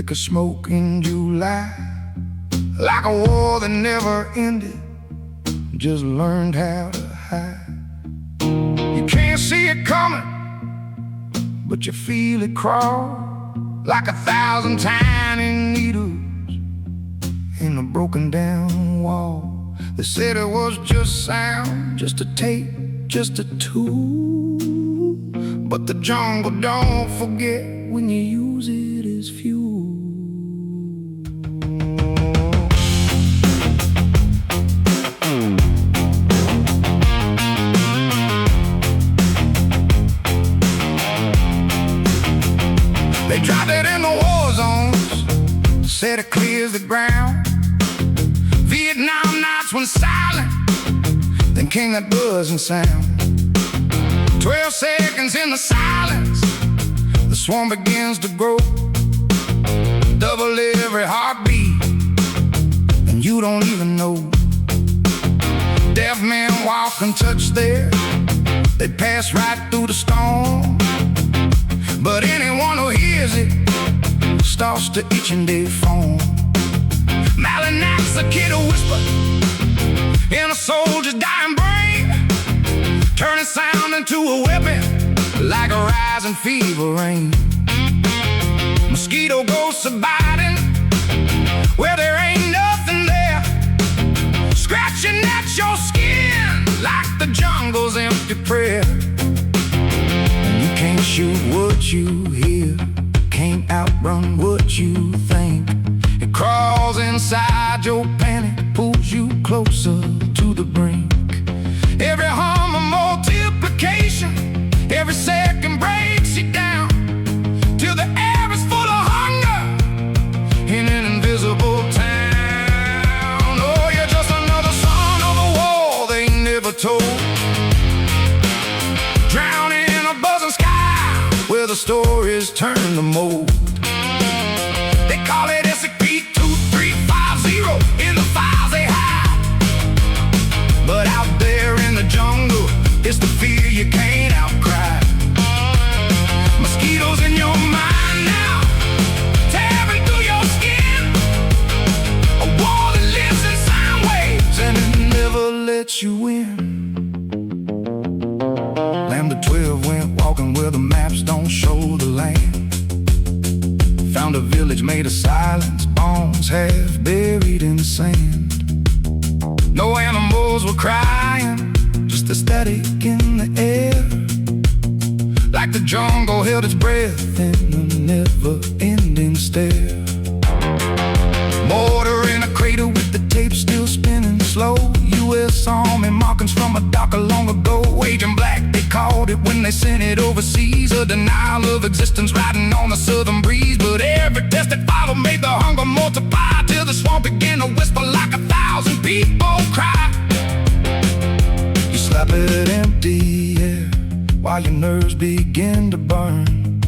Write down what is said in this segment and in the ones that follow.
thick of smoke in July, like a war that never ended, just learned how to hide. You can't see it coming, but you feel it crawl like 1,000 tiny needles in a broken down wall. They said it was just sound, just a tape, just a tool, but the jungle don't forget when you use it as fuel. They dropped it in the war zones, said it clears the ground. Vietnam nights went silent, then came that buzzing sound. 12 seconds in the silence, the swarm begins to grow. Double every heartbeat, and you don't even know. Deaf men walk and touch there, they pass right through the storm. But anyone who hears it starts to itch and deform. Malinalxochitl whisper in a soldier's dying brain, turning sound into a weapon like a rising fever rain. Mosquito ghosts are biting where there ain't nothing there, scratching at your skin like the jungle's empty prayer. And you can't shoot what you hear, can't outrun what you think. It crawls inside your panic, pulls you closer to the brink. Every hum of multiplication, every second breaks you down, till the air is full of hunger in an invisible town. Oh, you're just another son of a war they never told, drowning in a buzzing sky where the stories turn to mold. They call it SCP-2350 in the files they hide, but out there in the jungle, it's the fear you can't outcry. Mosquitoes in your mind now, tearing through your skin, a war that lives in sound waves and it never lets you win. Lambda 12 went walking where the maps don't show the land. Found a village made of silence, bones half buried in sand. No animals were crying, just the static in the air, like the jungle held its breath in a never-ending stare. Mortar in a crater with the tape still spinning slow. U.S. Army markings from a docker long ago. Agent Black, they called it when they sent it overseas. A denial of existence riding on the southern breeze. But every test that followed made the hunger multiply, till the swamp began to whisper like 1,000 people cry. You slap it empty air while your nerves begin to burn.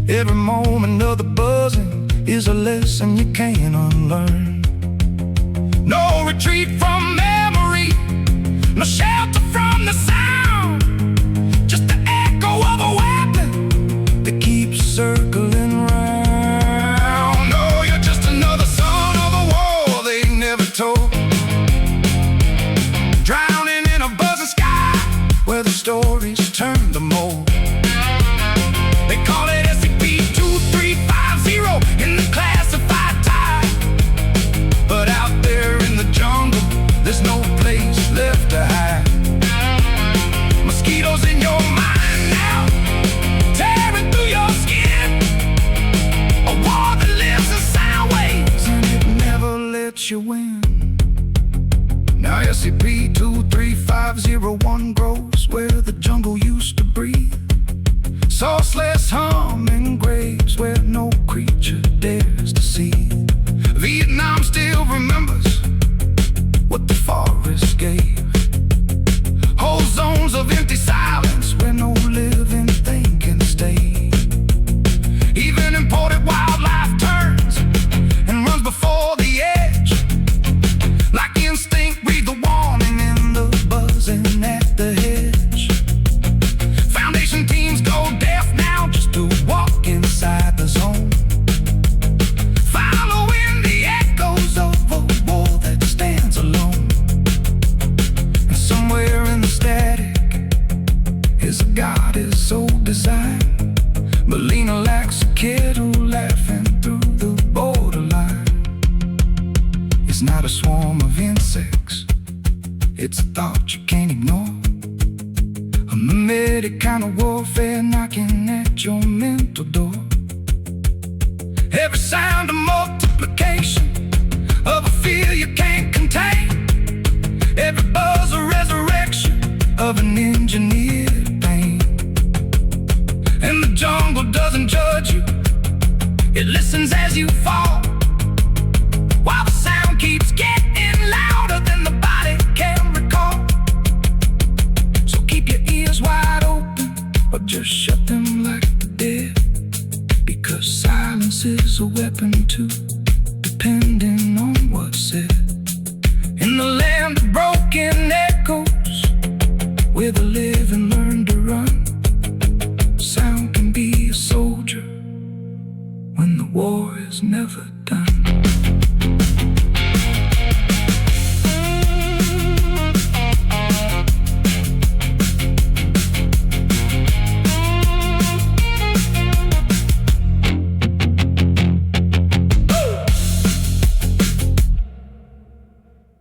Every moment of the buzzing is a lesson you can't unlearn. No retreat from memory, no shelter from the sound, just the echo of a weapon that keeps circling round. No, you're just another son of a war they never told, drowning in a buzzing sky where the stories turn to mold. They call it SCP-2350 in the classified type, but out there in the jungle, there's no place left to hide. Mosquitoes in your mind now, tearing through your skin, a war that lives in sound waves and it never lets you win. Now SCP-23501 grows where the jungle used to breathe, sourceless humming graves where no creature dares to see. Vietnam still remembers what the forest gave, whole zones of empty silence where no living thing can stay. Even imported wildlife turns and runs before the edge, like instinct read the warning in the buzzing at the hedge. Foundation teams go deaf now just to walk inside the zone. It's not a swarm of insects, it's a thought you can't ignore. A mimetic kind of warfare knocking at your mental door. Every sound a multiplication of a fear you can't contain. Every buzz a resurrection of an engineered pain. And the jungle doesn't judge you, it listens as you fall, while the sound keeps getting louder than the body can recall. So keep your ears wide open, or just shut them like the dead, because silence is a weapon too, depending on what's said. In the land of broken echoes, where the living learn to run, sound can be a soldier when the war is never